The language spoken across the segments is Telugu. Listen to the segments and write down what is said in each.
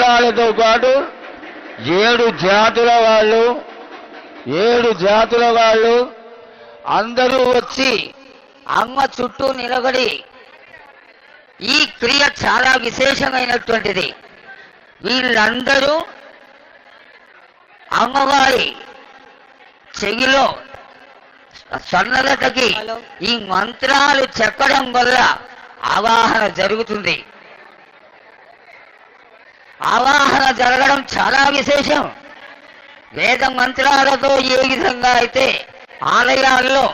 మంత్రాలతో పాటు 7 జాతుల వాళ్ళు అందరూ వచ్చి అమ్మ చుట్టూ నిలబడి ఈ క్రియ చాలా విశేషమైనటువంటిది. వీళ్ళందరూ అమ్మవారి చెవిలో సన్నలతకి ఈ మంత్రాలు చెప్పడం వల్ల ఆవాహన జరుగుతుంది. ఆవాహన జరగడం చాలా విశేషం. వేద మంత్రాలతో ఏ విధంగా అయితే ఆలయాల్లో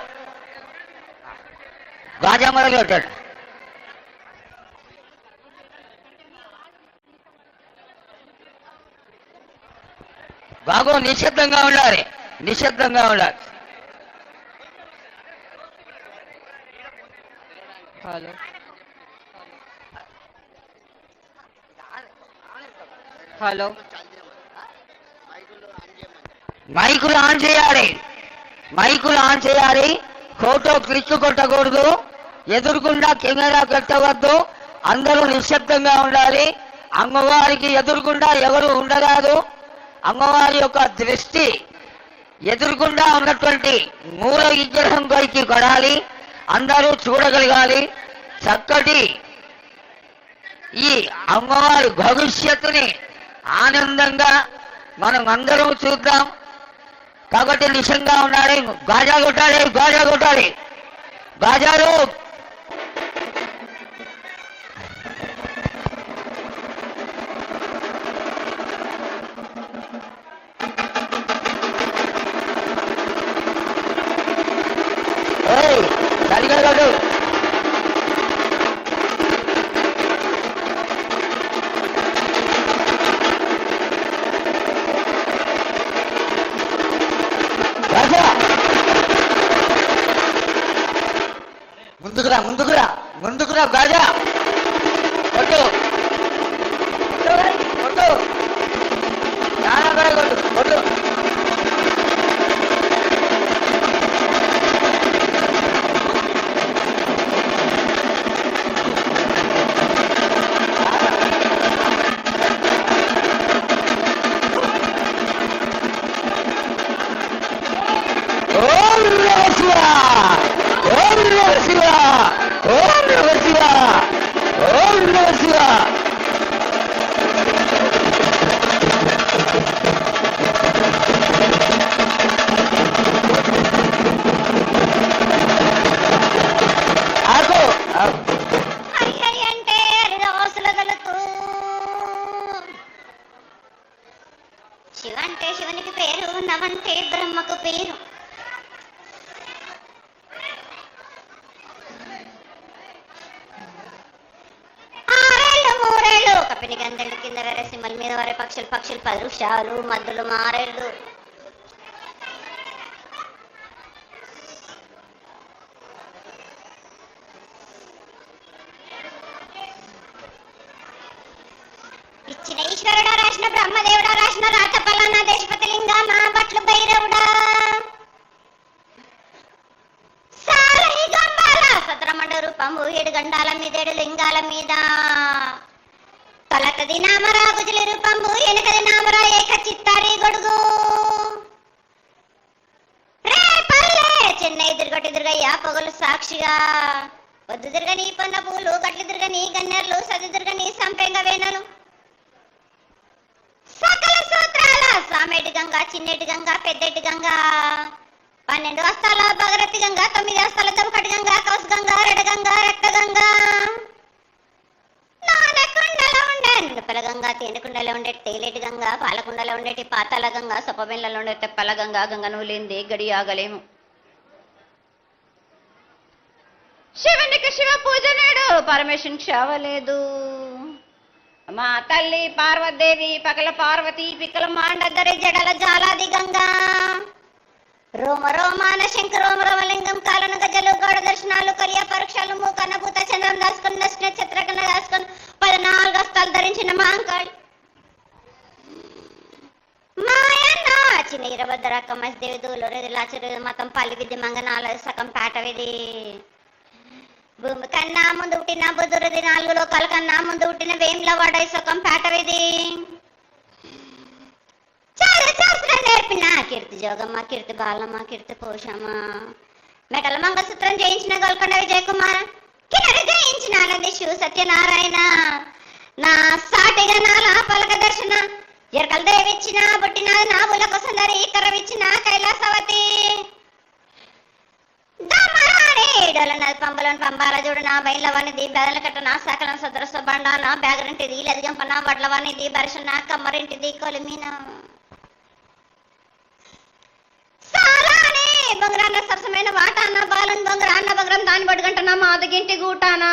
గాజమరలు పెట్టాడు, బాగో నిశ్శబ్దంగా ఉండాలి. హలో హలో మైకులు ఆన్ చేయాలి. ఫోటో క్లిక్ కొట్టకూడదు, ఎదురుకుండా కెమెరా పెట్టవద్దు, అందరూ నిశ్శబ్దంగా ఉండాలి. అమ్మవారికి ఎదురుకుండా ఎవరు ఉండరాదు. అమ్మవారి యొక్క దృష్టి ఎదురుకుండా ఉన్నటువంటి మూల విగ్రహం పైకి పడాలి, అందరూ చూడగలగాలి. చక్కటి ఈ అమ్మవారి భవిష్యత్తుని ఆనందంగా మనం అందరం చూద్దాం. కాబట్టి నిజంగా ఉండాలి. గాజా కొట్టాలి. గాజాలు సరిగా కొట్టు. ముందుకురా గాజా కొట్టు. చాలా కూడా కొట్టు. శివంటే శివునికి పేరు, నవంటే బ్రహ్మకు పేరు. కపిని గంధలు కింద వేరే సింహల మీద వరే పక్షులు 10 వృక్షాలు మధ్యలో మారేళ్ళు. ఇచ్చిన ఈశ్వరుడా, రాసిన బ్రహ్మదేవుడా, రాసిన రాత పలానా దేశపతి లింగా, మా బట్లు భైరవుడా, సాలహి గంబాల సత్రమండ రూపంబు 7 గండాల మీద 7 లింగాల మీద, కలతది నామరా గుజలి రూపంబు ఎనకది నామరా ఏక చిత్తారి గొడుగు, రే పల్లె చెన్నై దుర్గయ్య పొగలు సాక్షిగా, పొద్దు దుర్గని పొన్న పూలు, గట్లు దుర్గని గన్నెర్లు, సది దుర్గని సంపెంగ వేనలు, సకల సూత్రాల సామేటి గంగా, చిన్నేటి గంగా, పెద్దటి గంగా, 12 వస్తాల భగరతి గంగా, 9 వస్తాల దమకటి గంగా, కౌసు గంగా, రెడ గంగా, రక్త గంగా, నిండుపల గంగా, తేనెకుండలో ఉండే తేలేటి గంగా, పాలకుండలో ఉండేటి పాతాల గంగా, సొప్పబెండ్లలో ఉండే తెప్పల గంగా, గంగను లేనిదే గడి ఆగలేము. శివునికి శివ పూజ నేడు, పరమేశ్వరునికి శావలేదు. మా తల్లి పార్వతీదేవి పకల పార్వతి పిక్కల మాండగరి జడల జాలాది గంగా, రోమ రోమాన శంకర రోమ రోమలింగం, కాలను గజలు గౌడ దర్శనాలు, కొరియా పరీక్షలు, మూకన్న భూత చంద్రం దాసుకుని, నక్షత్రకన్న దాసుకుని, 14 వస్తాలు ధరించిన మాంకాళి మాయన్న చిన్న ఇరవద్దర కమ్మదేవి దూలూరు మతం పల్లి విధి మంగనాల సగం పేట విధి, భూమి కన్నా ముందు పుట్టిన బుధురది 4 లోకాల కన్నా ముందు పుట్టిన వేముల వాడై సగం పేట విధి, శాస్త్రం నేర్పిన కీర్తి జోగమ్మ, కీర్తి బాలమ్మ, కీర్తి పోషమ్మ, మెటల మంగళసూత్రం జయించిన గోల్కొండ విజయ్ కుమార్, కిన్నెర జయించిన నందీశు సత్యనారాయణ, నా సాటిగా నాల పలక దర్శన, ఎరకల దేవిచ్చిన బుట్టిన నాబులకు సుందరి, కర్రవిచ్చిన కైలాసవతి, దమరాణి డొలన పంబలోని పంబాల చూడు, నా బయలవనిది బెదల కట్ట, నా సకలం సదరస బండ, నా బ్యాగరింటిది లెదిగంపన వడ్లవనిది బరిష, నా కమ్మరింటిది కొలిమిన, సారాణి బొంగరాన్న సరసమైన వాటాన, బాలన్ బొంగరాన్న బొంగరం దాని బడుగంటన, మాదగింటి గూటాన,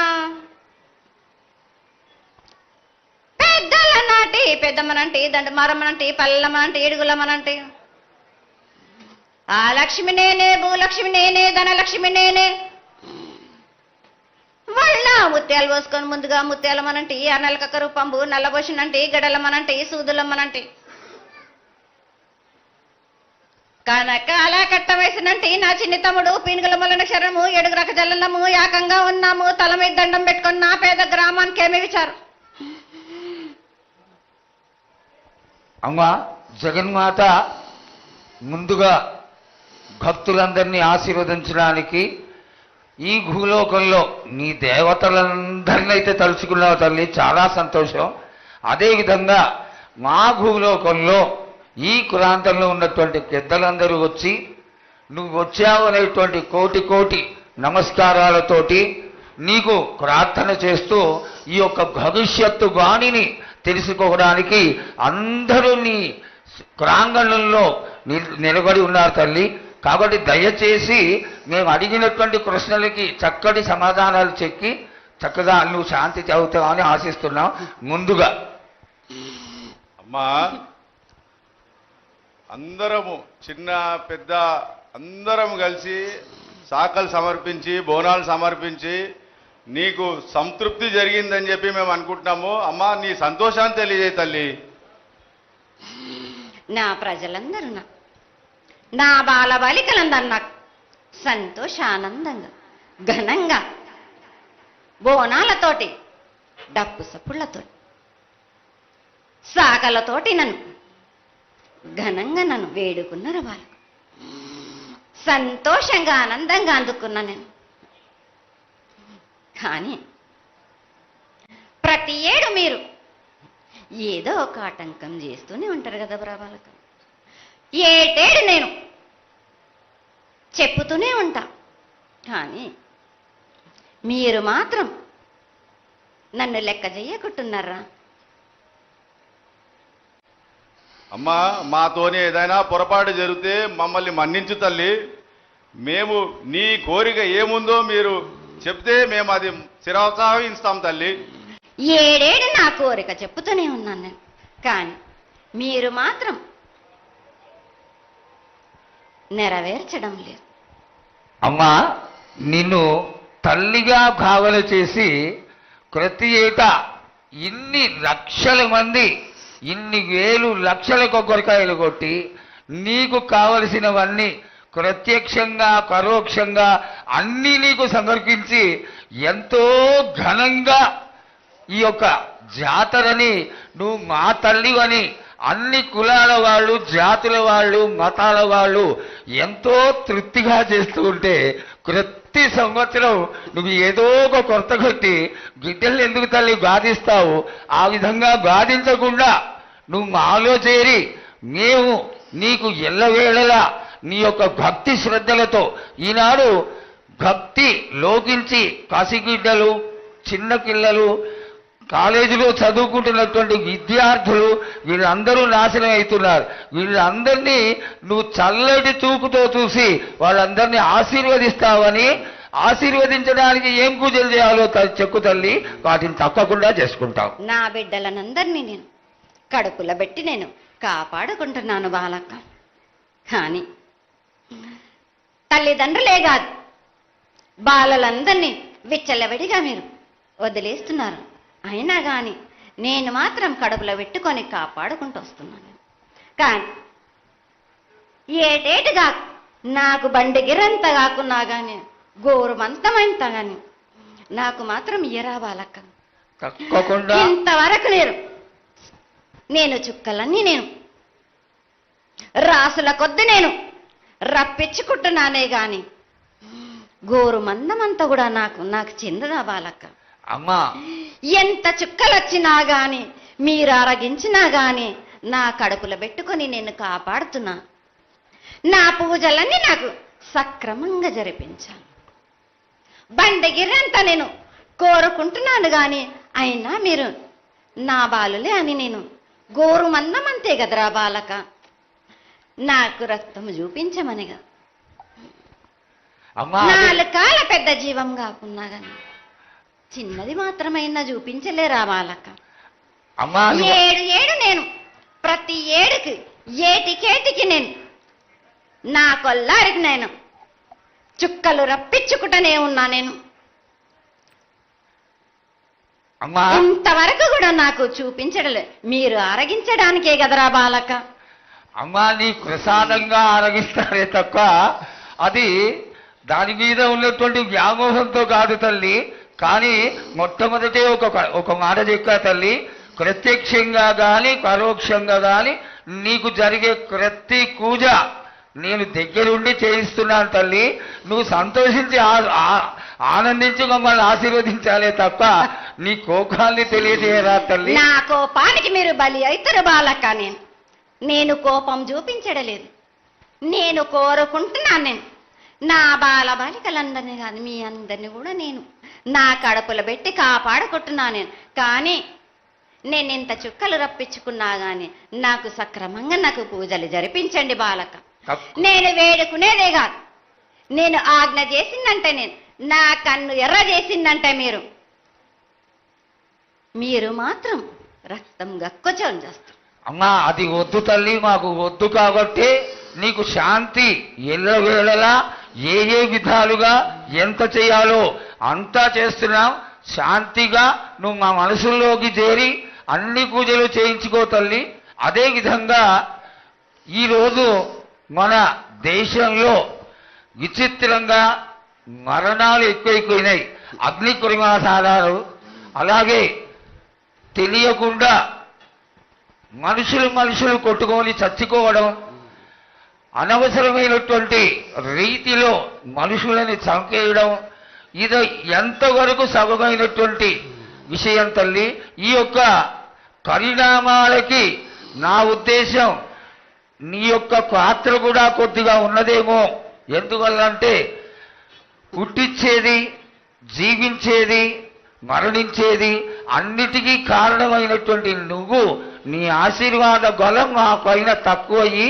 పెద్దలనాటి పెద్దమ్మనంటి, దండమారమ్మనంటి, పల్లమ్మనంటి, ఏడుగులమ్మనంటి, ఆ లక్ష్మి నేనే, భూలక్ష్మి నేనే, ధనలక్ష్మి నేనే, వాళ్ళ ముత్యాలు పోసుకొని ముందుగా ముత్యాలమ్మనంటి, ఆ నెలకక్క రూపంబు నల్లబోషనంటి, గడలమ్మనంటి, సూదులమ్మనంటి, కనకాల కట్ట వేసినంటి, నా చిన్ని తమ్ముడు పీనుగల మొలన శరము, ఏడుగు రక జల్లము, యాకంగా ఉన్నాము, తల మీద దండం పెట్టుకొని నా పేద గ్రామానికి ఏమి విచారు. అమ్మా జగన్మాత ముందుగా భక్తులందరినీ ఆశీర్వదించడానికి ఈ భూలోకంలో నీ దేవతలందరినీ అయితే తలుచుకున్నావు తల్లి, చాలా సంతోషం. అదేవిధంగా మా భూలోకంలో ఈ కులాంతంలో ఉన్నటువంటి పెద్దలందరూ వచ్చి నువ్వు వచ్చావు అనేటువంటి కోటి కోటి నమస్కారాలతోటి నీకు ప్రార్థన చేస్తూ ఈ యొక్క భవిష్యత్తు వాణిని తెలుసుకోవడానికి అందరూ నీ ప్రాంగణంలో నిలబడి ఉన్నారు తల్లి. కాబట్టి దయచేసి మేము అడిగినటువంటి ప్రశ్నలకి చక్కటి సమాధానాలు చెక్కి చక్కగా నువ్వు శాంతి చదువుతావని ఆశిస్తున్నాం. ముందుగా అమ్మా, అందరము చిన్న పెద్ద అందరం కలిసి శాఖలు సమర్పించి బోనాలు సమర్పించి నీకు సంతృప్తి జరిగిందని చెప్పి మేము అనుకుంటున్నాము. అమ్మా, నీ సంతోషాన్ని తెలియజేయ తల్లి. నా ప్రజలందరూ నా బాలబాలికలందరూ నాకు సంతోషానందంగా ఘనంగా బోనాలతోటి డప్పు సప్పుళ్లతోటి సాకలతోటి నన్ను ఘనంగా నన్ను వేడుకున్నారు. వాళ్ళకు సంతోషంగా ఆనందంగా అందుకున్నా నేను. కానీ ప్రతి ఏడు మీరు ఏదో ఒక ఆటంకం చేస్తూనే ఉంటారు కదా బ్రాబాలకు. ఏటేడు నేను చెప్పుతూనే ఉంటా, కానీ మీరు మాత్రం నన్ను లెక్క చెయ్యకుంటున్నారా? అమ్మా, మాతోనే ఏదైనా పొరపాటు జరిగితే మమ్మల్ని మన్నించు తల్లి. మేము నీ కోరిక ఏముందో మీరు చెప్తే మేము అది శిరోత్సాహిస్తాం తల్లి. ఏడేడు నా కోరిక చెప్పుతూనే ఉన్నాను నేను, కానీ మీరు మాత్రం నెరవేర్చడం లేదు. అమ్మా, నిన్ను తల్లిగా భావన చేసి ప్రతి ఏటా ఇన్ని లక్షల మంది ఇన్ని వేలు లక్షల కొబ్బరికాయలు కొట్టి నీకు కావలసినవన్నీ ప్రత్యక్షంగా పరోక్షంగా అన్నీ నీకు సమర్పించి ఎంతో ఘనంగా ఈ యొక్క జాతరని నువ్వు మా తల్లివని అన్ని కులాల వాళ్ళు, జాతుల వాళ్ళు, మతాల వాళ్ళు ఎంతో తృప్తిగా చేస్తూ ఉంటే ప్రతి సంవత్సరం నువ్వు ఏదో ఒక కొరత కొట్టి బిడ్డలు ఎందుకు తల్లి బాధిస్తావు? ఆ విధంగా బాధించకుండా నువ్వు మాలో చేరి మేము నీకు ఎల్లవేళలా నీ యొక్క భక్తి శ్రద్ధలతో ఈనాడు భక్తి లోకించి పసిగిడ్డలు, చిన్న పిల్లలు, కాలేజీలో చదువుకుంటున్నటువంటి విద్యార్థులు వీళ్ళందరూ నాశనం అవుతున్నారు. వీళ్ళందరినీ నువ్వు చల్లటి చూపుతో చూసి వాళ్ళందరినీ ఆశీర్వదిస్తావని, ఆశీర్వదించడానికి ఏం పూజలు చేయాలో చెక్కు తల్లి, వాటిని తప్పకుండా చేసుకుంటావు. నా బిడ్డలనందరినీ నేను కడుపులో పెట్టి నేను కాపాడుకుంటున్నాను బాలక్క. కానీ తల్లిదండ్రులే కాదు, బాలలందరినీ విచ్చలవిడిగా మీరు వదిలేస్తున్నారు. అయినా కానీ నేను మాత్రం కడుపులో పెట్టుకొని కాపాడుకుంటూ వస్తున్నాను. కానీ ఏటేటుగా నాకు బండి గిరంత కాకున్నా కానీ గోరుమంతమంత కానీ నాకు మాత్రం ఇయ్యరా బాలక్క. తప్పకుండా ఇంతవరకు నేను చుక్కలన్నీ నేను రాసుల కొద్ది నేను రప్పించుకుంటున్నానే గాని గోరు మందమంతా కూడా నాకు చెందదా బాలక్క. అమ్మా ఎంత చుక్కలొచ్చినా గాని మీరు అరగించినా గాని నా కడుపులో పెట్టుకొని నేను కాపాడుతున్నా. నా పూజలన్నీ నాకు సక్రమంగా జరిపించాను. బండగిరంతా నేను కోరుకుంటున్నాను గాని అయినా మీరు నా బాలులే అని నేను గోరు మందమంతే కదరా బాలక. నాకు రక్తం చూపించమనిగా అమ్మా 4 కాళ్ళ పెద్ద జీవం కాకున్నా గాని చిన్నది మాత్రమైనా చూపించలేరా బాలక. అమ్మా ఏడు నేను ప్రతి ఏడుకి ఏటికేటికి నేను నా కొల్లారికి నేను చుక్కలు రప్పించుకుంటూనే ఉన్నా. నేను అమ్మా ఇంతవరకు కూడా నాకు చూపించడలే, మీరు ఆరగించడానికే కదరా బాలక. అమ్మా నీ ప్రసాదంగా ఆరగిస్తారే తప్ప అది దాని మీద ఉన్నటువంటి వ్యామోహంతో కాదు తల్లి. కానీ మొట్టమొదటి ఒక మాట చెప్పా తల్లి, ప్రత్యక్షంగా కానీ పరోక్షంగా కానీ నీకు జరిగే ప్రతి పూజ నేను దగ్గరుండి చేయిస్తున్నాను తల్లి. నువ్వు సంతోషించి ఆనందించి మమ్మల్ని ఆశీర్వదించాలే తప్ప నీ కోపాన్ని తెలియజేయరా తల్లి. నా కోపానికి మీరు బలి అవుతారు బాలక. నేను కోపం చూపించడలేదు, నేను కోరుకుంటున్నాను. నేను నా బాల బాలికలందరినీ కాదు మీ అందరినీ కూడా నేను నా కడుపులో పెట్టి కాపాడుకుంటున్నాను. నేను కానీ నేను ఇంత చుక్కలు రప్పించుకున్నా గాని నాకు సక్రమంగా నాకు పూజలు జరిపించండి బాలక. నేను వేడుకునేదే కాదు, నేను ఆజ్ఞ చేసిందంటే నేను నా కన్ను ఎర్ర చేసిందంటే మీరు మాత్రం రక్తం గక్కుచోని చేస్తారు. అమ్మా అది వద్దు తల్లి, మాకు వద్దు. కాబట్టి నీకు శాంతి ఎల్లవేళలా ఏ విధాలుగా ఎంత చేయాలో అంతా చేస్తున్నాం. శాంతిగా నువ్వు మా మనసుల్లోకి చేరి అన్ని పూజలు చేయించుకో తల్లి. అదేవిధంగా ఈరోజు మన దేశంలో విచిత్రంగా మరణాలు ఎక్కువైపోయినాయి. అగ్ని ప్రమాదాలు, అలాగే తెలియకుండా మనుషులు కొట్టుకొని చచ్చిపోవడం, అనవసరమైనటువంటి రీతిలో మనుషులని చంపేయడం, ఇది ఎంతవరకు సబమైనటువంటి విషయం తల్లి. ఈ యొక్క పరిణామాలకి నా ఉద్దేశం నీ యొక్క పాత్ర కూడా కొద్దిగా ఉన్నదేమో. ఎందువల్లంటే పుట్టించేది, జీవించేది, మరణించేది అన్నిటికీ కారణమైనటువంటి నువ్వు, నీ ఆశీర్వాద బలం మా పైన తక్కువయ్యి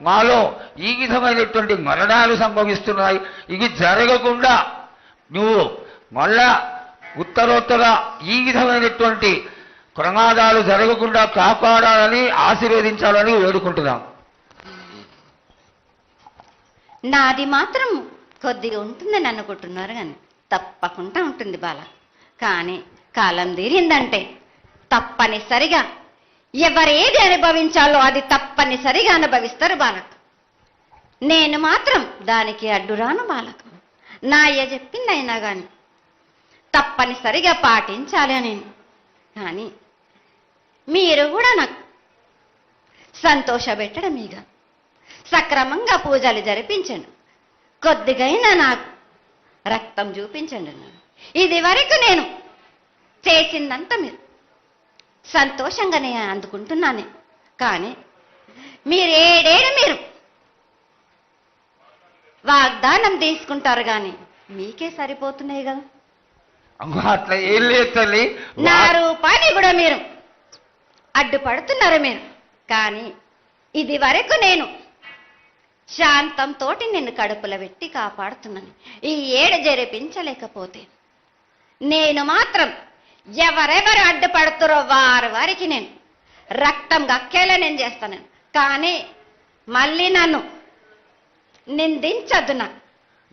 మాలో ఈ విధమైనటువంటి మరణాలు సంభవిస్తున్నాయి. ఇవి జరగకుండా నువ్వు మళ్ళా ఉత్తరోత్తర ఈ విధమైనటువంటి ప్రమాదాలు జరగకుండా కాపాడాలని ఆశీర్వదించాలని వేడుకుంటున్నాం. నాది మాత్రం కొద్దిగా ఉంటుందని అనుకుంటున్నారు కానీ తప్పకుండా ఉంటుంది బాల. కానీ కాలం తీరిందంటే తప్పనిసరిగా ఎవరేది అనుభవించాలో అది తప్పనిసరిగా అనుభవిస్తారు బాలక. నేను మాత్రం దానికి అడ్డురాను బాలక. నా అయ్య చెప్పింది అయినా కానీ తప్పనిసరిగా పాటించాలి అని. కానీ మీరు కూడా నాకు సంతోషపెట్టడం ఇక సక్రమంగా పూజలు జరిపించండి, కొద్దిగైనా నాకు రక్తం చూపించండి. ఇది వరకు నేను చేసిందంతా మీరు సంతోషంగానే అందుకుంటున్నాను. కానీ మీరు వాగ్దానం తీసుకుంటారు కానీ మీకే సరిపోతున్నాయి కదా. అట్లా ఏం లేదు తల్లి. నా రూపాన్ని కూడా మీరు అడ్డుపడుతున్నారు మీరు. కానీ ఇది వరకు నేను శాంతంతో నిన్ను కడుపులో పెట్టి కాపాడుతున్నాను. ఈ ఏడు జరిపించలేకపోతే నేను మాత్రం ఎవరెవరు అడ్డుపడుతారో వారికి నేను రక్తం గక్కేలా నేను చేస్తాను. కానీ మళ్ళీ నన్ను నిందించద్దు. నాకు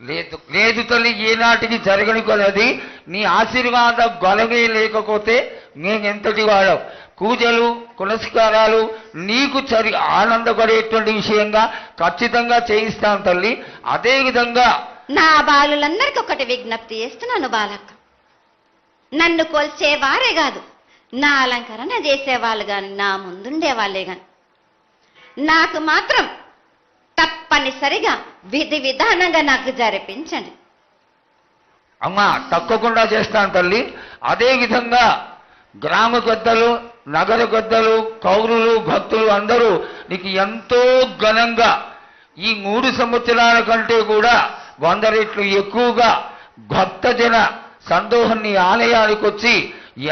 లేదు లేదు తల్లి, ఏనాటికి జరగని కొలది నీ ఆశీర్వాద గొలవే లేకపోతే మేమెంతటి వాడాం. పూజలు పునస్కారాలు నీకు ఆనందపడేటువంటి విషయంగా ఖచ్చితంగా చేయిస్తాను తల్లి. అదేవిధంగా నా బాలులందరికీ ఒకటి విజ్ఞప్తి చేస్తున్నాను బాలక్క. నన్ను కొల్చేవారే కాదు, నా అలంకరణ చేసేవాళ్ళు కానీ నా ముందుండే వాళ్ళే కానీ నాకు మాత్రం తప్పనిసరిగా విధి విధానంగా నాకు జరిపించండి. అమ్మా తప్పకుండా చేస్తాను తల్లి. అదే విధంగా గ్రామ పెద్దలు, నగర పెద్దలు, కౌరులు, భక్తులు అందరూ నీకు ఎంతో ఘనంగా ఈ 3 సంవత్సరాల కంటే కూడా 100 రెట్లు ఎక్కువగా భక్తజన సందోహాన్ని ఆలయానికి వచ్చి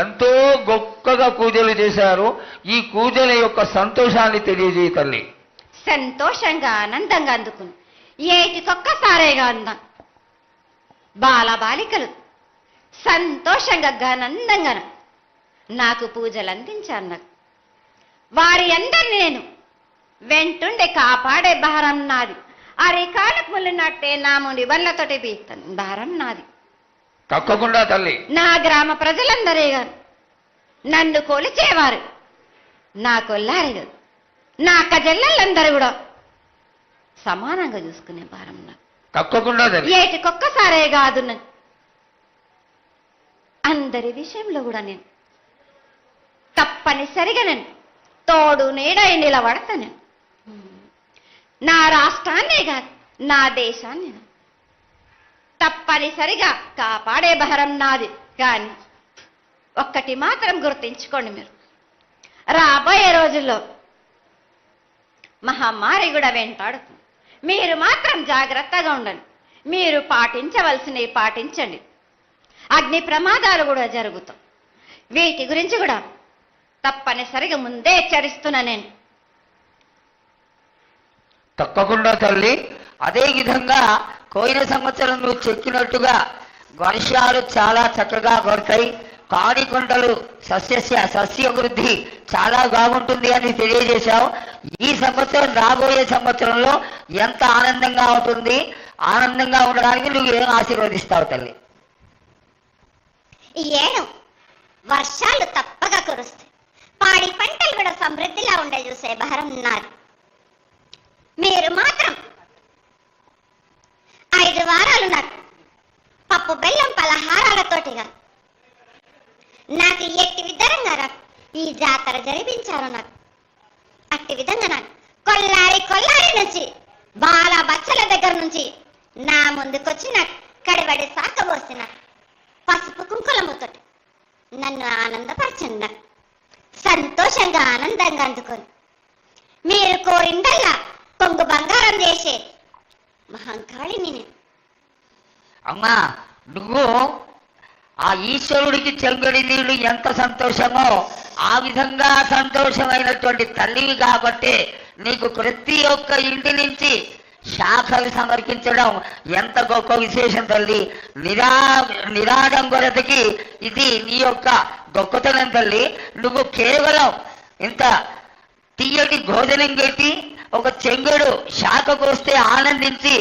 ఎంతో గొప్పగా పూజలు చేశారు. ఈ పూజల యొక్క సంతోషాన్ని తెలియజేయ తల్లి. సంతోషంగా ఆనందంగా అందుకుని ఏటికొక్కసారేగా అందాం. బాలబాలికలు సంతోషంగా ఆనందంగా నాకు పూజలు అందించాను. నాకు వారి అందరిని నేను వెంటుండే కాపాడే భారం నాది. అరికాలకు ముళ్ళునట్టే నా ముడి వల్లతోటి బీస్తాను భారం నాది. తప్పకుండా తల్లి. నా గ్రామ ప్రజలందరే గారు నన్ను కొలిచేవారు, నా కొల్లారి గారు, నా కజల్లలందరూ కూడా సమానంగా చూసుకునే భారం నాకు. తప్పకుండా తల్లి. ఏటికొక్కసారే కాదు, అందరి విషయంలో కూడా నేను తప్పనిసరిగా నేను తోడు నీడై నిలబడతాను. నా రాష్ట్రాన్నే కాదు, నా దేశాన్ని తప్పనిసరిగా కాపాడే భారం నాది. కానీ ఒక్కటి మాత్రం గుర్తించుకోండి, మీరు రాబోయే రోజుల్లో మహమ్మారి కూడా వెంటాడుతుంది. మీరు మాత్రం జాగ్రత్తగా ఉండండి. మీరు పాటించవలసినవి పాటించండి. అగ్ని ప్రమాదాలు కూడా జరుగుతాయి. వీటి గురించి కూడా తప్పనిసరిగా ముందే హెచ్చరిస్తున్నా నేను. తప్పకుండా తల్లి. అదే విధంగా పోయిన సంవత్సరం నువ్వు చెప్పినట్టుగా వర్షాలు చాలా చక్కగా పడతాయి. కాడికొండలు సస్యవృద్ధి చాలా బాగుంటుంది అని తెలియజేశావు. ఈ సంవత్సరం రాబోయే సంవత్సరంలో ఎంత ఆనందంగా ఉంటుంది, ఆనందంగా ఉండడానికి నువ్వు ఏం ఆశీర్వదిస్తావు తల్లి? ఈ ఏడు వర్షాలు తప్పగా కురుస్తాయి. పాడి పంటలు కూడా సమృద్ధిలా ఉండే చూసే భారం నాది. మీరు మాత్రం 5 వారాలు నాకు పప్పు బెల్లం పలహారాలతోటిగా నాకు ఎట్టి విధంగా ఈ జాతర జరిపించారు. నాకు అట్టి విధంగా నాకు కొల్లారి నుంచి బాల బచ్చల దగ్గర నుంచి నా ముందుకొచ్చి నాకు కడిబడి సాకబోసి నాకు పసుపు కుంకులముతోటి నన్ను ఆనందపరచండి. నాకు సంతోషంగా ఆనందంగా అందుకొని మీరు కోరిందల్లా కొంగు బంగారం చేసే మహంకాళిని నేను. అమ్మా, నువ్వు ఆ ఈశ్వరుడికి చెంగడి నీళ్లు ఎంత సంతోషమో ఆ విధంగా సంతోషమైనటువంటి తల్లివి కాబట్టి నీకు ప్రతి ఒక్క ఇంటి నుంచి శాఖలు సమర్పించడం ఎంత గొప్ప విశేషం తల్లి. నిరాడంబరతకి ఇది నీ యొక్క గొప్పతనం తల్లి. నువ్వు కేవలం ఇంత తీయటి భోజనం పెట్టి ఒక చెంగుడు శాఖకు వస్తే ఆనందించి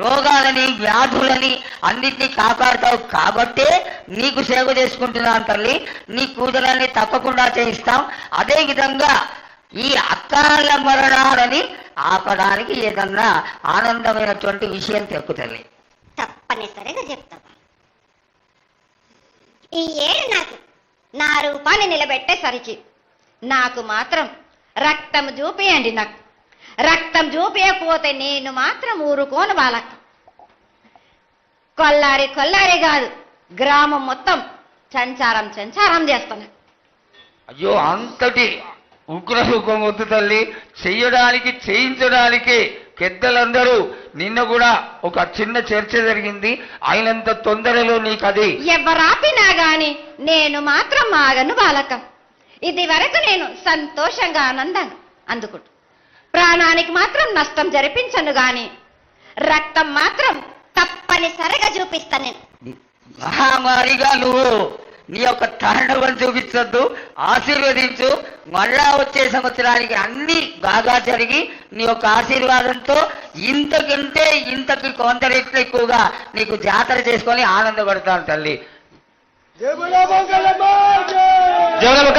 రోగాలని వ్యాధులని అన్నిటినీ కాపాడుతావు కాబట్టే నీకు సేవ చేసుకుంటున్నాను తల్లి. నీ పూజలన్నీ తప్పకుండా చేయిస్తాం. అదేవిధంగా ఈ అకాల మరణాలని ఆపడానికి ఏదన్నా ఆనందమైనటువంటి విషయం చెప్పు తల్లి. తప్పనిసరిగా చెప్తా. ఈ ఏడు నాకు నా రూపాన్ని నిలబెట్టేసరికి నాకు మాత్రం రక్తం చూపియండి. నాకు రక్తం చూపించకపోతే నేను మాత్రం ఊరుకోను. వాళ్ళకి కొల్లారి కాదు, గ్రామం మొత్తం సంచారం చేస్తాను. అయ్యో, అంతటి ఉగ్రరూపం వద్దు తల్లి. చెయ్యడానికి చేయించడానికి పెద్దలందరూ నిన్న కూడా ఒక చిన్న చర్చ జరిగింది. అయినంత తొందరలో నీకు అది ఎవరాపినా గాని నేను మాత్రం ఆగను బాలకం. ఇది వరకు నేను సంతోషంగా ఆనందంగా అందుకుంటా. ప్రాణానికి మాత్రం నష్టం జరిపించను గాని రక్తం మాత్రం తప్పనిసరిగా చూపిస్తాను నేను. మహామారిగా నువ్వు నీ యొక్క తాండవం చూపించద్దు, ఆశీర్వదించు. మళ్ళా వచ్చే సంవత్సరానికి అన్ని బాగా జరిగి నీ యొక్క ఆశీర్వాదంతో ఇంతకి కొంత రెట్లు ఎక్కువగా నీకు జాతర చేసుకొని ఆనందపడతాను తల్లి. జగన్